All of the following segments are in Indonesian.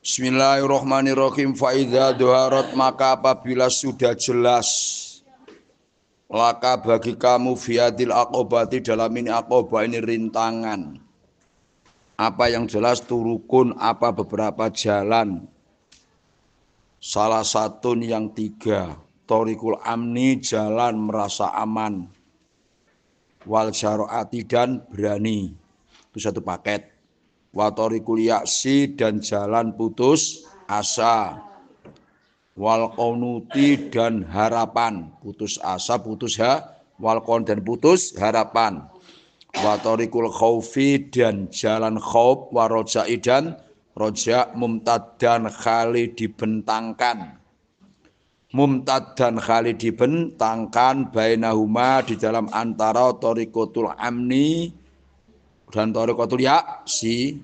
Bismillahirrahmanirrahim. Faidha doharat, maka apabila sudah jelas laka bagi kamu fiadil akobati, dalam ini akobah ini rintangan. Apa yang jelas turukun, apa beberapa jalan. Salah satu yang 3, Thoriqul amni, jalan merasa aman. Wal syara'ati, dan berani. Itu satu paket. Wa thoriqul ya'si, dan jalan putus asa. Wal qanuti, dan harapan. Putus asa, wal qan, dan putus harapan. Wa thoriqul khaufi, dan jalan khauf. Wa roja'i, dan roja. Mumtaddan khali, dibentangkan. Mumtaddan khali, dibentangkan. Bainahuma, di dalam antara thoriqatul amni dan thoriqatul ya'si.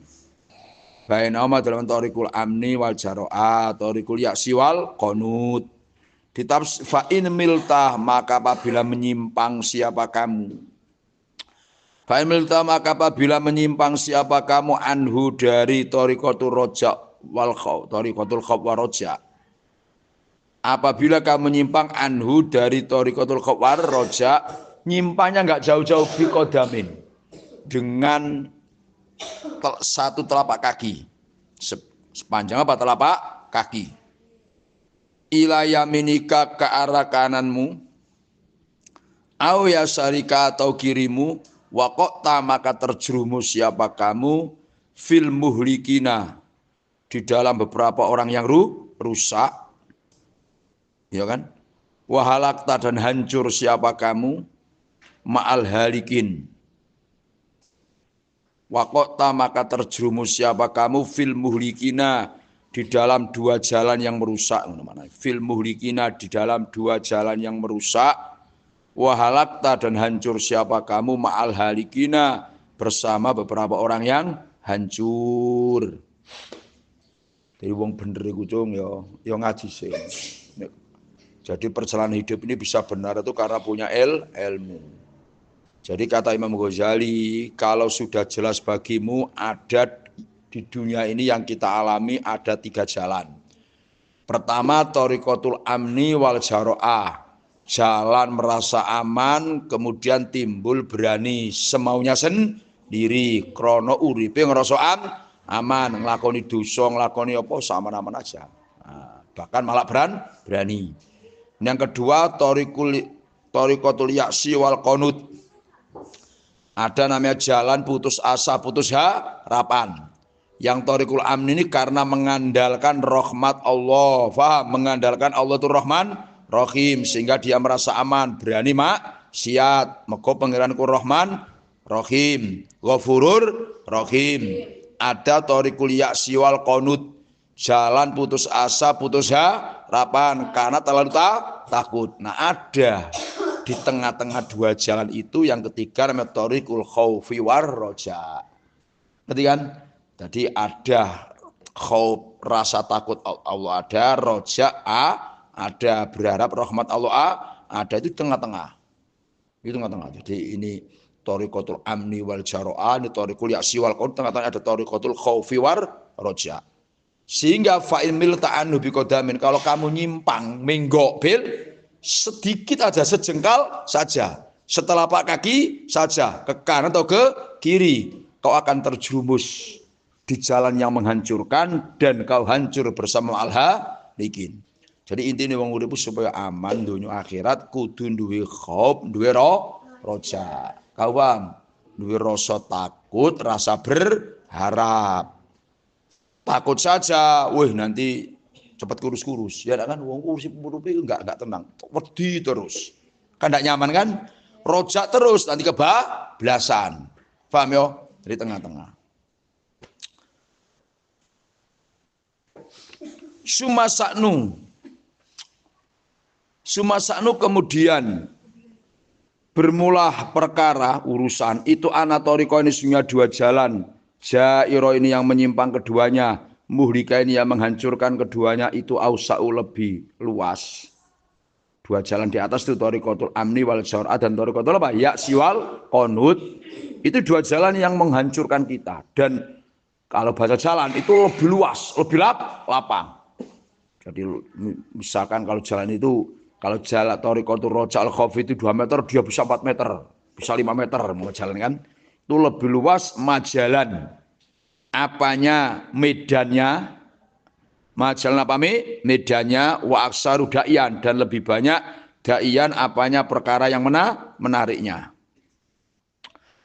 Bainahuma, dalam thoriqul amni wal jaro'a, thoriqul ya'si wal qanut. Fa in miltah, maka apabila menyimpang siapa kamu. Fa in miltah, maka apabila menyimpang siapa kamu anhu, dari thoriqatul roja wal khauf, thoriqatul khauf wal roja. Apabila kamu menyimpang anhu, dari thoriqatul khauf wal roja, nyimpangnya enggak jauh-jauh biqadamin, dengan satu telapak kaki. Sepanjang apa telapak kaki. Ila yaminika, ke arah kananmu. Au yasarika, atau kirimu. Waqta, maka terjerumus siapa kamu. Fil muhlikina, di dalam beberapa orang yang rusak. Ya kan? Wahalakta, dan hancur siapa kamu. Ma'al halikin. Waqta, maka terjerumus siapa kamu. Fil muhlikina, di dalam 2 jalan yang merusak. Fil muhlikina, di dalam 2 jalan yang merusak. Wahalakta, dan hancur siapa kamu. Ma'al halikina, bersama beberapa orang yang hancur. Jadi wong bener iku cung ya ngaji sih. Jadi perjalanan hidup ini bisa benar itu karena punya ilmu. Jadi kata Imam Ghazali, kalau sudah jelas bagimu ada di dunia ini yang kita alami ada 3 jalan. Pertama, thoriqatul amni wal jaro'ah, jalan merasa aman, kemudian timbul berani semaunya sendiri, krono uripe ngerasa aman, nglakoni dosa, nglakoni apa sama-aman aja. Nah, bahkan malah berani. Yang kedua, thoriqatul ya'si wal qanut. Ada namanya jalan putus asa, putus harapan. Yang thoriqul amni ini karena mengandalkan rahmat Allah. Faham? Mengandalkan Allah itu Rahman, Rahim, sehingga dia merasa aman, berani maksiat. Maka pangeranku Rahman, Rahim, Ghafurur Rahim. Ada thoriqul ya'si wal qanut, jalan putus asa, putus harapan karena terlalu takut. Nah, ada di tengah-tengah 2 jalan itu yang ketiga namanya thoriqul khaufi war roja. Ngerti kan? Jadi ada khauf, rasa takut Allah ada, roja ada, berharap rahmat Allah ada, itu tengah-tengah. Itu tengah-tengah. Jadi ini thoriqatul amni wal jaro'ah, ini thoriqul ya'si wal qanut, tengah-tengah ada thoriqatul khaufi war roja. Sehingga fa'il milta'anu biqadamin, kalau kamu nyimpang menggok bil sedikit aja, sejengkal saja, setelapak kaki saja, ke kanan atau ke kiri, kau akan terjerumus di jalan yang menghancurkan dan kau hancur bersama al-halikin. Jadi intinya wong urip supaya aman dunia akhirat kudu duwe khauf, duwe roja. Kau paham? Duwe rasa takut, rasa berharap. Takut saja, nanti cepat kurus-kurus. Ya kan wong urip enggak tenang. Wedi terus. Kan enggak nyaman kan? Rojak terus nanti kebablasan. Paham ya? Dari tengah-tengah. Sumasaknu kemudian bermula perkara urusan itu anatoriko ini punya 2 jalan. Jairo ini yang menyimpang keduanya, muhlika ini yang menghancurkan keduanya, itu ausa'u lebih luas. 2 jalan di atas itu thoriqatul amni wal jaro'ah dan thoriqatul ya'si wal qanut. Itu 2 jalan yang menghancurkan kita. Dan Kalau baca jalan itu lebih luas, lebih lapang. Jadi misalkan kalau jalan itu, kalau jalan Thariqatul Roja Al-Khauf itu 2 meter, dia bisa 4 meter, bisa 5 meter mau jalan kan. Itu lebih luas majalan. Apanya medannya, majalan apa medannya, wa aksaru da'iyan, dan lebih banyak da'iyan apanya perkara yang menariknya.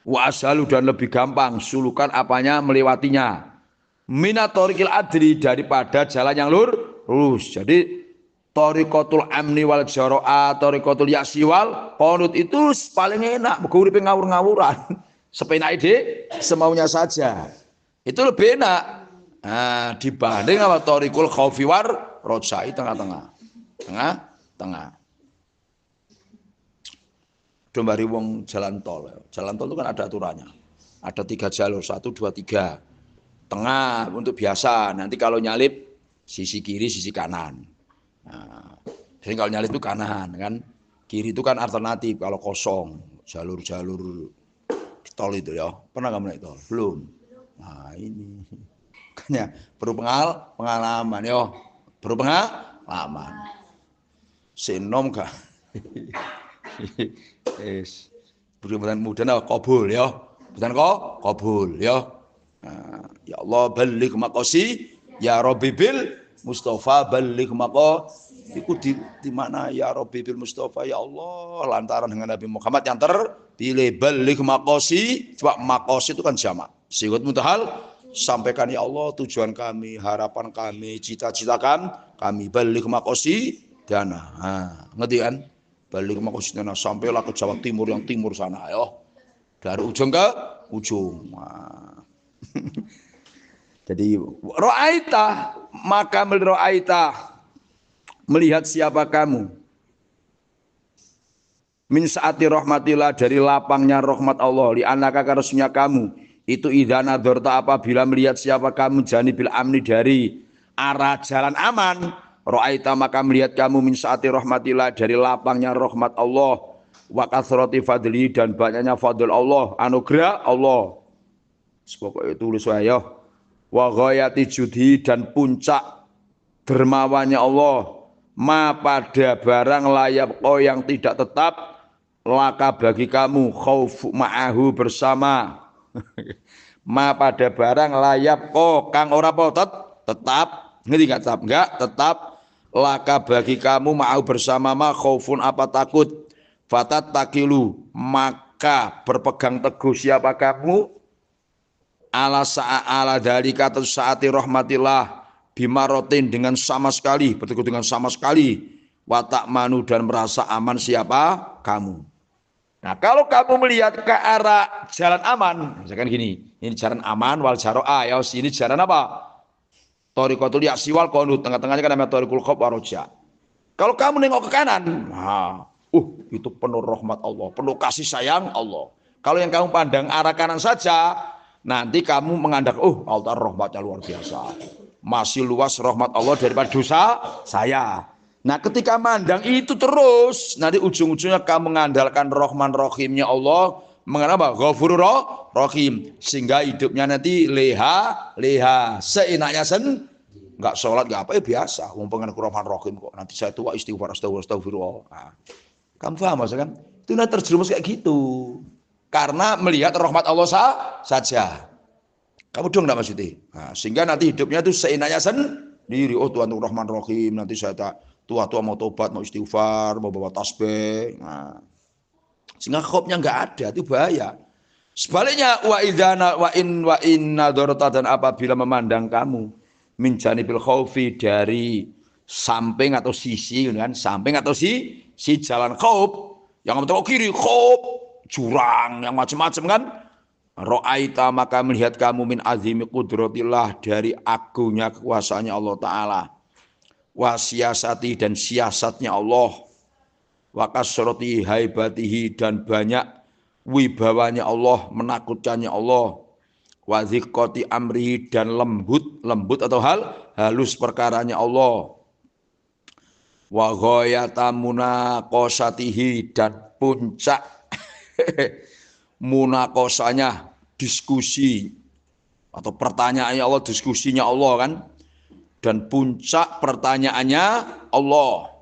Wa ashalu, dan lebih gampang sulukan apanya melewatinya. Minatorikil adri, daripada jalan yang lurus. Jadi Thariqatul amni wal jaro'a, Thariqatul ya'si wal qanut itu paling enak, uripe ngawur-ngawuran. Sepenak ide, semaunya saja. Itu lebih enak. Nah, dibanding apa Thariqul khaufi war roja'i, tengah-tengah. Tengah-tengah. Domari wong jalan tol. Jalan tol itu kan ada aturannya. Ada 3 jalur, 1, 2, 3. Tengah untuk biasa. Nanti kalau nyalip sisi kiri, sisi kanan. Nah, jadi kalau nyalip itu kanan kan. Kiri itu kan alternatif kalau kosong. Jalur-jalur tol itu ya. Pernah kamu naik tol? Belum. Nah ini. Makanya perlu pengalaman ya. Perlu pengalaman. Sinom kah? Yes. Mudah-mudahan kabul ya. Bukan kabul ya. Nah, ya Allah balik maqasi ya Rabbi bil Mustafa balik maqasi. Itu di mana ya Rabbi bil Mustafa, ya Allah lantaran dengan Nabi Muhammad yang terpilih balik maqasi. Coba maqasi itu kan jamak. Sehingga muntahal sampaikan ya Allah tujuan kami, harapan kami, cita-cita kami balik maqasi dana. Nah, ngerti kan? Balik maqasi dana, sampailah ke Jawa Timur, yang timur sana ya. Dari ujung ke ujung. Nah. Jadi ro'aita, maka melihat siapa kamu, min saati rahmatillah, dari lapangnya rahmat Allah, li anaka karusnya kamu itu idana dorta, apabila melihat siapa kamu janibil amni, dari arah jalan aman, ro'aita maka melihat kamu min saati rahmatillah, dari lapangnya rahmat Allah, wa kathrati fadli, dan banyaknya fadl Allah, anugerah Allah. Pokoknya tulis saya. Wa ghayati judi, dan puncak dermawannya Allah, ma pada barang layak yang tidak tetap, laka bagi kamu, khauf ma'ahu bersama. Ma pada barang layak kang ora tetap, ngerti enggak tetap? Enggak tetap, laka bagi kamu ma'ahu bersama, ma khaufun apa takut, fatat takilu maka berpegang teguh siapa kamu, ala dalika saati rahmatillah, bimarotin dengan sama sekali, berteguh dengan sama sekali, watak manu, dan merasa aman siapa kamu. Nah kalau kamu melihat ke arah jalan aman, misalkan gini, ini jalan aman wal jaro'a ya, ini jalan apa? Thariqatul ya'si wal qanut, tengah-tengahnya kan namanya Thariqul khauf war roja. Kalau kamu nengok ke kanan, nah, itu penuh rahmat Allah, penuh kasih sayang Allah. Kalau yang kamu pandang arah kanan saja, nanti kamu mengandalkan, Allah rahmatnya luar biasa, masih luas rahmat Allah daripada dosa saya. Nah ketika mandang itu terus, nanti ujung-ujungnya kamu mengandalkan Rahman Rahimnya Allah, mengapa? Ghafurur Rahim, sehingga hidupnya nanti leha seenaknya nggak sholat nggak apa ya biasa, ngomongin Rahman Rahim kok, nanti saya tua istighfar astagfirullah. Nah, kamu paham maksudnya kan? Itu nanti terjerumus kayak gitu. Karena melihat rahmat Allah saja. Kamu dong enggak maksudnya? Nah, sehingga nanti hidupnya itu seenaknya sendiri. Tuhan itu Rahman Rahim. Nanti saya tua-tua mau tobat, mau istighfar, mau bawa tasbih. Nah, sehingga khaufnya enggak ada, itu bahaya. Sebaliknya wa inna dorota, dan apabila memandang kamu min janibil khaufi, dari samping atau sisi kan, samping atau si jalan khauf, yang kamu tahu kiri khauf, jurang yang macam-macam kan, ro'aita maka melihat kamu min azimi qudratillah, dari agungnya kekuasaannya Allah Ta'ala, wa siasati, dan siasatnya Allah, wa kasrati haibatihi, dan banyak wibawanya Allah, menakutkannya Allah, wa ziqqati amrihi, dan lembut atau halus perkaranya Allah, wa ghayata munaqasatihi, dan puncak munakosanya, diskusi Atau pertanyaannya Allah, diskusinya Allah kan. Dan puncak pertanyaannya Allah.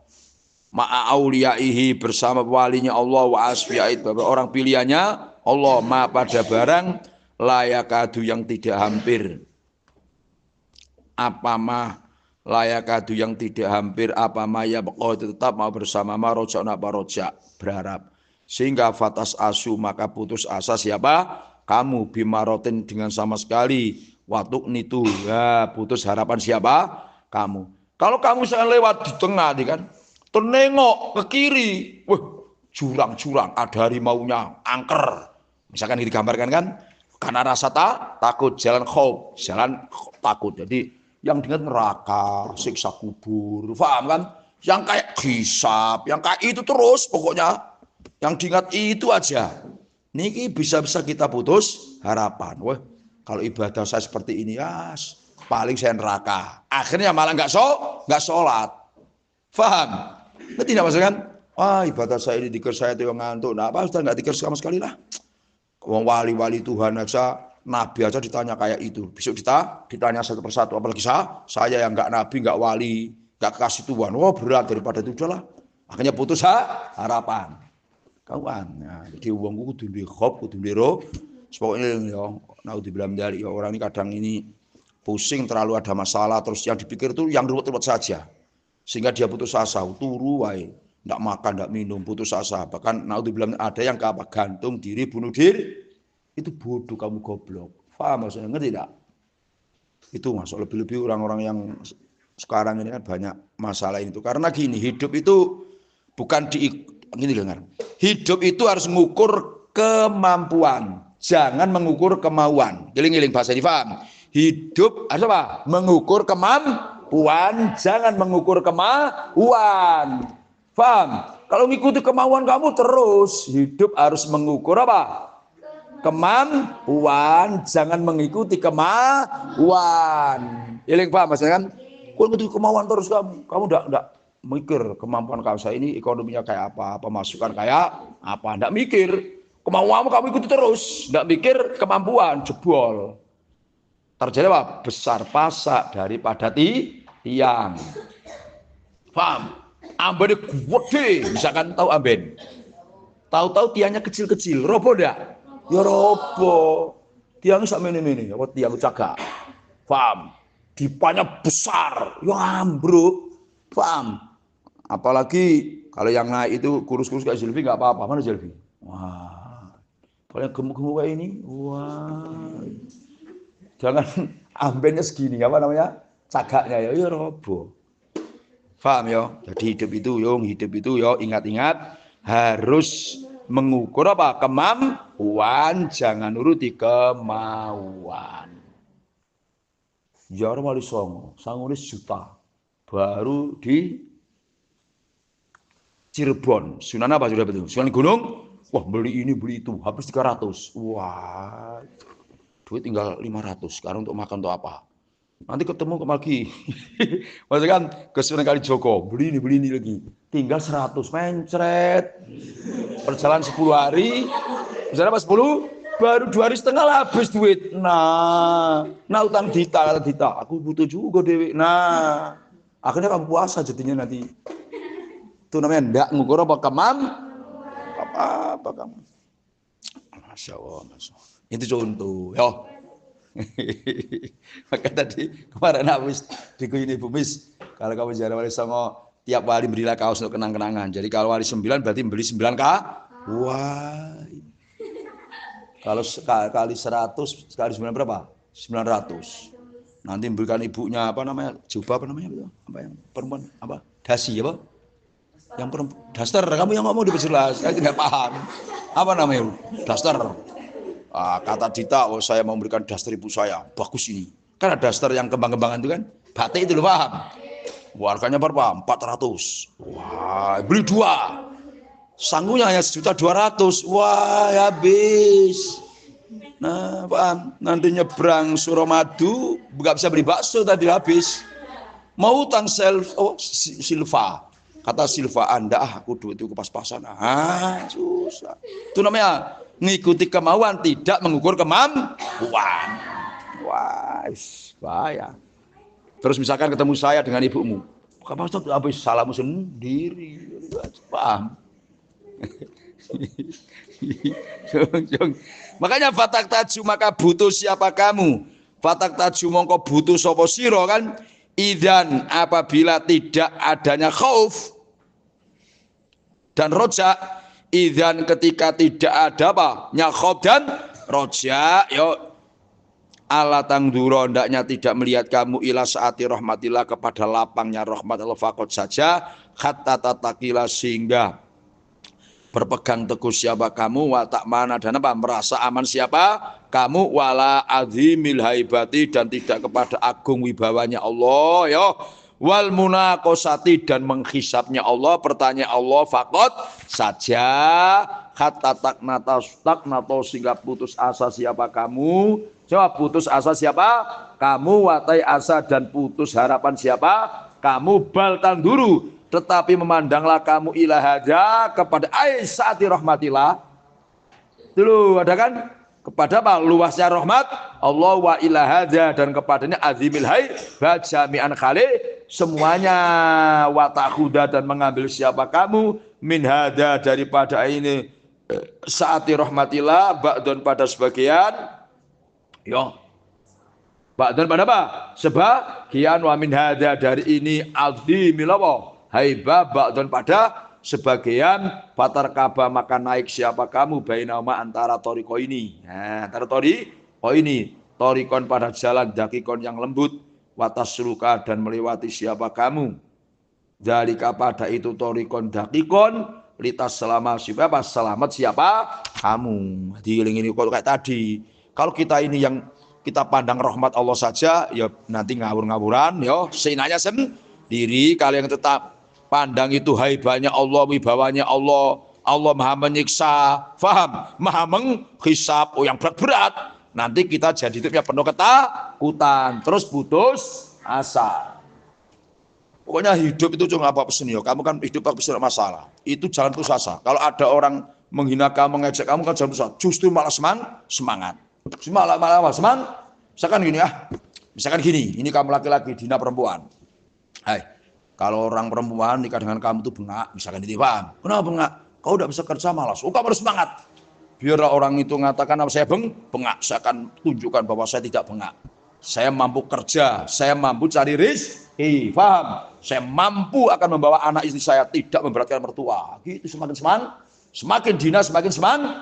Ma'a auliyaihi, bersama walinya Allah, wa asfiyait, orang pilihannya Allah, ma pada barang layakadu yang tidak hampir. Apa ma layakadu yang tidak hampir, apa ma ya itu tetap mau bersama ma rojak apa rojak, berharap. Sehingga fatas asu, maka putus asa siapa? Kamu, bimarotin, dengan sama sekali. Watuk nitu, ya putus harapan siapa? Kamu. Kalau kamu misalnya lewat di tengah, kan, ternengok ke kiri, wah, jurang-jurang, ada harimaunya, angker. Misalkan digambarkan kan, karena rasa takut, jalan khauf, jalan takut. Jadi yang diingat neraka, siksa kubur, paham kan? Yang kayak hisab, yang kayak itu terus pokoknya. Yang diingat itu aja. Niki bisa-bisa kita putus harapan. Wah, kalau ibadah saya seperti ini, ya paling saya neraka. Akhirnya malah nggak sholat. Faham? Ngerti tidak maksudnya kan? Wah, ibadah saya ini dikir saya itu yang ngantuk. Nah, apa sudah nggak dikir sama sekali lah. Wong wali-wali Tuhan aja, nabi aja ditanya kayak itu. Besok ditanya satu persatu. Apalagi saya yang nggak nabi, nggak wali, nggak kasih Tuhan. Wah, berat daripada itu udahlah. Akhirnya putus harapan. Kawan. Nah, jadi uangku kudu di khop, kudu di roh. Pokoknya ya, naudzubillah dari orang ini kadang ini pusing, terlalu ada masalah, terus yang dipikir itu yang ruwet-ruwet saja. Sehingga dia putus asa, turu wae, enggak makan, enggak minum, putus asa. Bahkan naudzubillah ada yang apa gantung diri, bunuh diri. Itu bodoh, kamu goblok. Paham maksudnya? Ngerti enggak? Itu masuk lebih-lebih orang-orang yang sekarang ini kan banyak masalah itu. Karena gini, hidup itu bukan gini dengar. Hidup itu harus mengukur kemampuan. Jangan mengukur kemauan. Giling-giling bahasa ini paham. Hidup harus apa? Mengukur kemampuan, jangan mengukur kemauan. Paham? Kalau mengikuti kemauan kamu terus, hidup harus mengukur apa? Kemampuan, jangan mengikuti kemauan. Giling paham maksudnya kan? Kalau mengikuti kemauan terus kamu enggak mikir kemampuan kamu, saya ini ekonominya kayak apa, pemasukan kayak apa, enggak mikir. Kemauanmu kamu ikuti terus, enggak mikir kemampuan, jebol. Terjadi apa? Besar pasak daripada tiang. Paham? Ambennya gede, misalkan tahu amben. Tahu-tahu tiangnya kecil-kecil, robo enggak? Ya robo. Tiangnya sak mini-mini, apa tiang cagak. Paham? Dipanya besar, ya ambruk. Paham? Apalagi kalau yang naik itu kurus-kurus kayak Zilvi enggak apa-apa. Mana Zilvi? Wah. Kalau yang gemuk-gemuk kayak ini, wah. Jangan ambennya segini, apa namanya? Cagaknya ya robo. Paham ya? Jadi hidup itu yo ingat-ingat harus mengukur apa? Kemampuan, jangan nuruti kemauan. Jare wali songo, sangune juta. Baru di Cirebon. Sunan apa sudah betul? Sunan Gunung. Wah, beli ini, beli itu, habis 300. Wah. Duit tinggal 500. Sekarang untuk makan untuk apa? Nanti ketemu lagi. Maksudnya kan ke Sunan Kalijogo, beli ini lagi. Tinggal 100, mencret. Perjalanan 10 hari. Misalnya apa 10? Baru 2 hari setengah lah habis duit. Nah utang Dita, kata Dita, aku butuh juga Dewi. Nah, akhirnya kamu puasa jadinya nanti. Itu namanya enggak ngukur apa apa kamu. Masya Allah. Itu contoh. Yo. Maka tadi kemarin habis di Kuyuni Bumis, kalau kamu jadi wali songo, tiap wali berilah kaos untuk kenang-kenangan. Jadi kalau wali 9 berarti beli 9 wah. Kalau kali 100 kali 9 berapa? 900. Nanti berikan ibunya apa namanya? Jubah apa namanya? Apa yang perempuan apa? Dasi apa? Yang perempuan daster, kamu yang ngomong diperjelas, saya tidak paham. Apa namanya? Daster. Kata Dita, oh saya mau memberikan daster ibu saya, bagus ini. Kan ada daster yang kembang-kembangan itu kan, batik itu loh, paham? Harganya berapa? 400. Wah, beli 2. Sanggupnya hanya 1.200.000. Wah, habis. Nah, paham? Nanti nyebrang Suramadu, nggak bisa beli bakso tadi habis. Mau utang Silva. Kata Silva, Anda aku duit itu pas-pasan. Susah. Itu namanya ngikuti kemauan, tidak mengukur kemampuan. Wah, bahaya. Terus misalkan ketemu saya dengan ibumu, Pak Ustaz habis salamu sendiri, paham? Makanya fatak taju maka butuh siapa kamu? Fatak taju mongko butuh sapa sira kan? Idan apabila tidak adanya khauf dan roja, idan ketika tidak ada apa? Khauf dan roja, yo Allah tangduro hendaknya tidak melihat kamu ila saati rahmatillah kepada lapangnya rahmat Allah faqat saja hatta tatakila sehingga berpegang teguh siapa kamu wa tak mana dan apa merasa aman siapa kamu wala azimil haibati dan tidak kepada agung wibawanya Allah ya wal munaqosati dan menghisapnya Allah pertanyaan Allah faqat saja hatta taknato sehingga putus asa siapa kamu. Jawab putus asa siapa? Kamu watai asa dan putus harapan siapa? Kamu bal tanduru. Tetapi memandanglah kamu ilahaja kepada saati rahmatillah. Dulu ada kan? Kepada apa? Luasnya rahmat Allah wa ilahaja dan kepadanya azimil hai bajami'an khali semuanya watakhuda dan mengambil siapa kamu min hada daripada ini saati rahmatillah ba'dun pada sebagian. Yo, ba'dan pada apa? Sebagian wa min hadza dari ini azimil apa? Haibah ba'dan pada sebagian fatar kaba maka naik siapa kamu bainama antara toriko ini. Nah, antara toriko ini, torikon pada jalan dakikon yang lembut watasluka dan melewati siapa kamu. Dari pada itu torikon dakikon litas selama siapa selamat siapa kamu. Diiling ini kok kayak tadi. Kalau kita ini yang kita pandang rahmat Allah saja, ya nanti ngawur-ngawuran, ya seinanya sendiri. Kalau yang tetap pandang itu haibahnya Allah, wibawanya Allah, Allah maha menyiksa, faham, maha menghisap, yang berat-berat. Nanti kita jadi hidupnya penuh ketakutan, terus putus asa. Pokoknya hidup itu cuma apa pesen ya. Kamu kan hidup apa pesen masalah. Itu jalan putus asa. Kalau ada orang menghina kamu, mengejek kamu kan jalan putus asa. Justru malah semangat. Malah semangat. Misalkan gini, ini kamu laki-laki, Dina perempuan. Hai, kalau orang perempuan nikah dengan kamu tuh bengak, misalkan itu paham. Kenapa bengak? Kau udah bisa kerja malas. Kamu harus semangat. Biar orang itu mengatakan apa saya bengak, saya akan tunjukkan bahwa saya tidak bengak. Saya mampu kerja, saya mampu cari rezeki, paham? Saya mampu akan membawa anak istri saya tidak memberatkan mertua. Gitu semakin semangat, semakin Dina semakin semangat.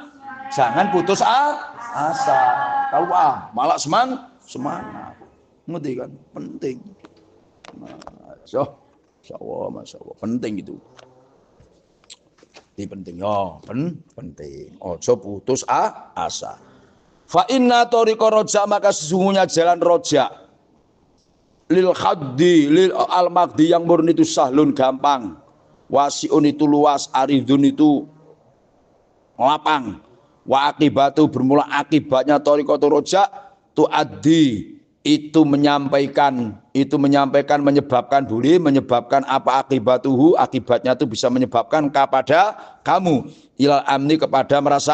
Jangan putus asa. Tahu malah semangat. Ngerti kan? Penting. Masya Allah, penting itu. Ini penting penting. Ojo putus asa. Fa inna tariqa roja maka sesungguhnya jalan roja lil khaddi lil al magdi yang murni itu sahlun gampang. Wasiun itu luas, aridun itu lapang. Wa akibatu bermula akibatnya tariqatu roja tu addi itu menyebabkan apa akibatuhu akibatnya itu bisa menyebabkan kepada kamu ilal amni kepada merasa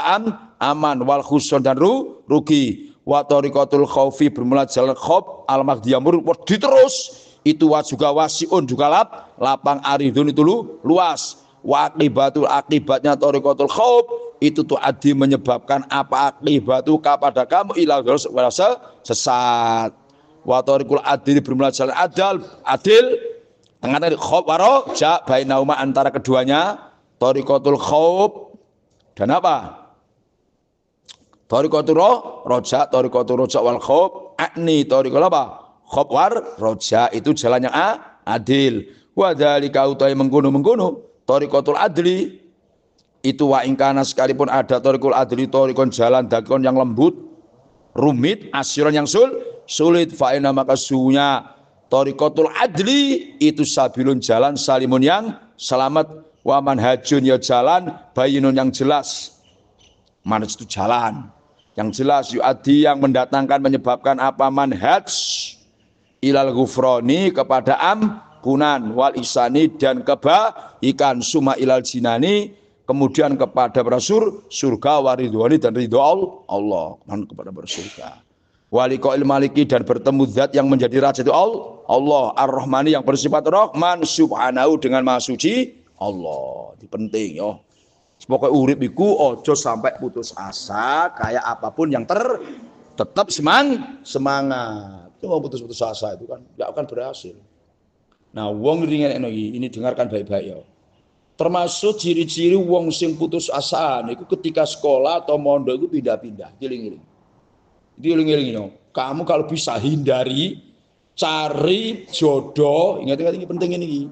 aman wal khusron dan rugi wa tariqatul khaufi bermula jalan khauf al maghdiyamur terus itu juga wasiun juga lapang aridun itu luas wa akibatul akibatnya tariqatul khauf itu tuh adi menyebabkan apa akibatu kepada kamu ilal sesat wa tariqul adil bermula jalan adil tengah-tengah khauf waro ja bainauma antara keduanya tariqatul khauf dan apa tariqatul roja tariqatul roja wal khauf akni tariqul apa khauf war roja itu jalan yang adil wa dzalika utai mengkono tariqatul adli itu wa ingkana sekalipun ada tariqul adli tariqon jalan dakon yang lembut rumit asyiron yang sulit fa inna maka sunya tariqatul adli itu sabilun jalan salimun yang selamat wa manhajun ya jalan bayinun yang jelas manhaj itu jalan yang jelas yu'adi yang mendatangkan menyebabkan apa manhaj ilal ghufrani kepada ampunan wal isani dan kebaikan suma ilal jinani kemudian kepada bersyur surga waridwani dan ridho Allah kepada bersurga. Waliqa'il maliki dan bertemu zat yang menjadi raja itu Allah Ar-Rahmani yang bersifat Rahman subhanahu dengan maha suci Allah. Itu penting yo. Pokoknya urip iku ojo sampai putus asa kayak apapun yang tetap semangat. Itu mau putus asa itu kan enggak akan berhasil. Nah, wong ini dengarkan baik-baik ya. Termasuk ciri-ciri wong sing putus asa niku ketika sekolah atau mondok itu pindah-pindah, giling-giling. Giling-giling. Kamu kalau bisa hindari cari jodoh, ingat-ingat ini penting ini.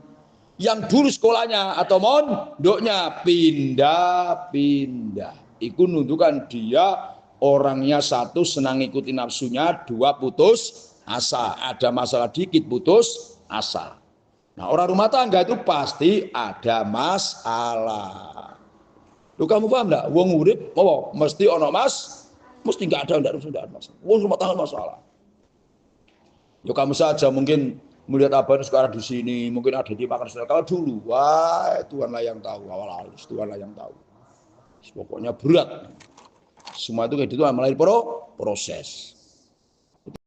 Yang dulu sekolahnya atau mondoknya pindah-pindah. Itu menunjukkan dia orangnya satu senang ikuti nafsunya, dua putus asa. Ada masalah dikit putus asa. Nah, orang rumah tangga itu pasti ada masalah. Lu kamu paham enggak? Wong urip mesti ono mesti enggak ada masalah. Wong rumah tangga masalah. Ya kamu saja mungkin melihat abang sekarang di sini, mungkin ada di makan saudara. Kalau dulu, wah Tuhanlah yang tahu, awal Tuhanlah yang tahu. Pokoknya berat. Semua itu kayak gitu melalui proses.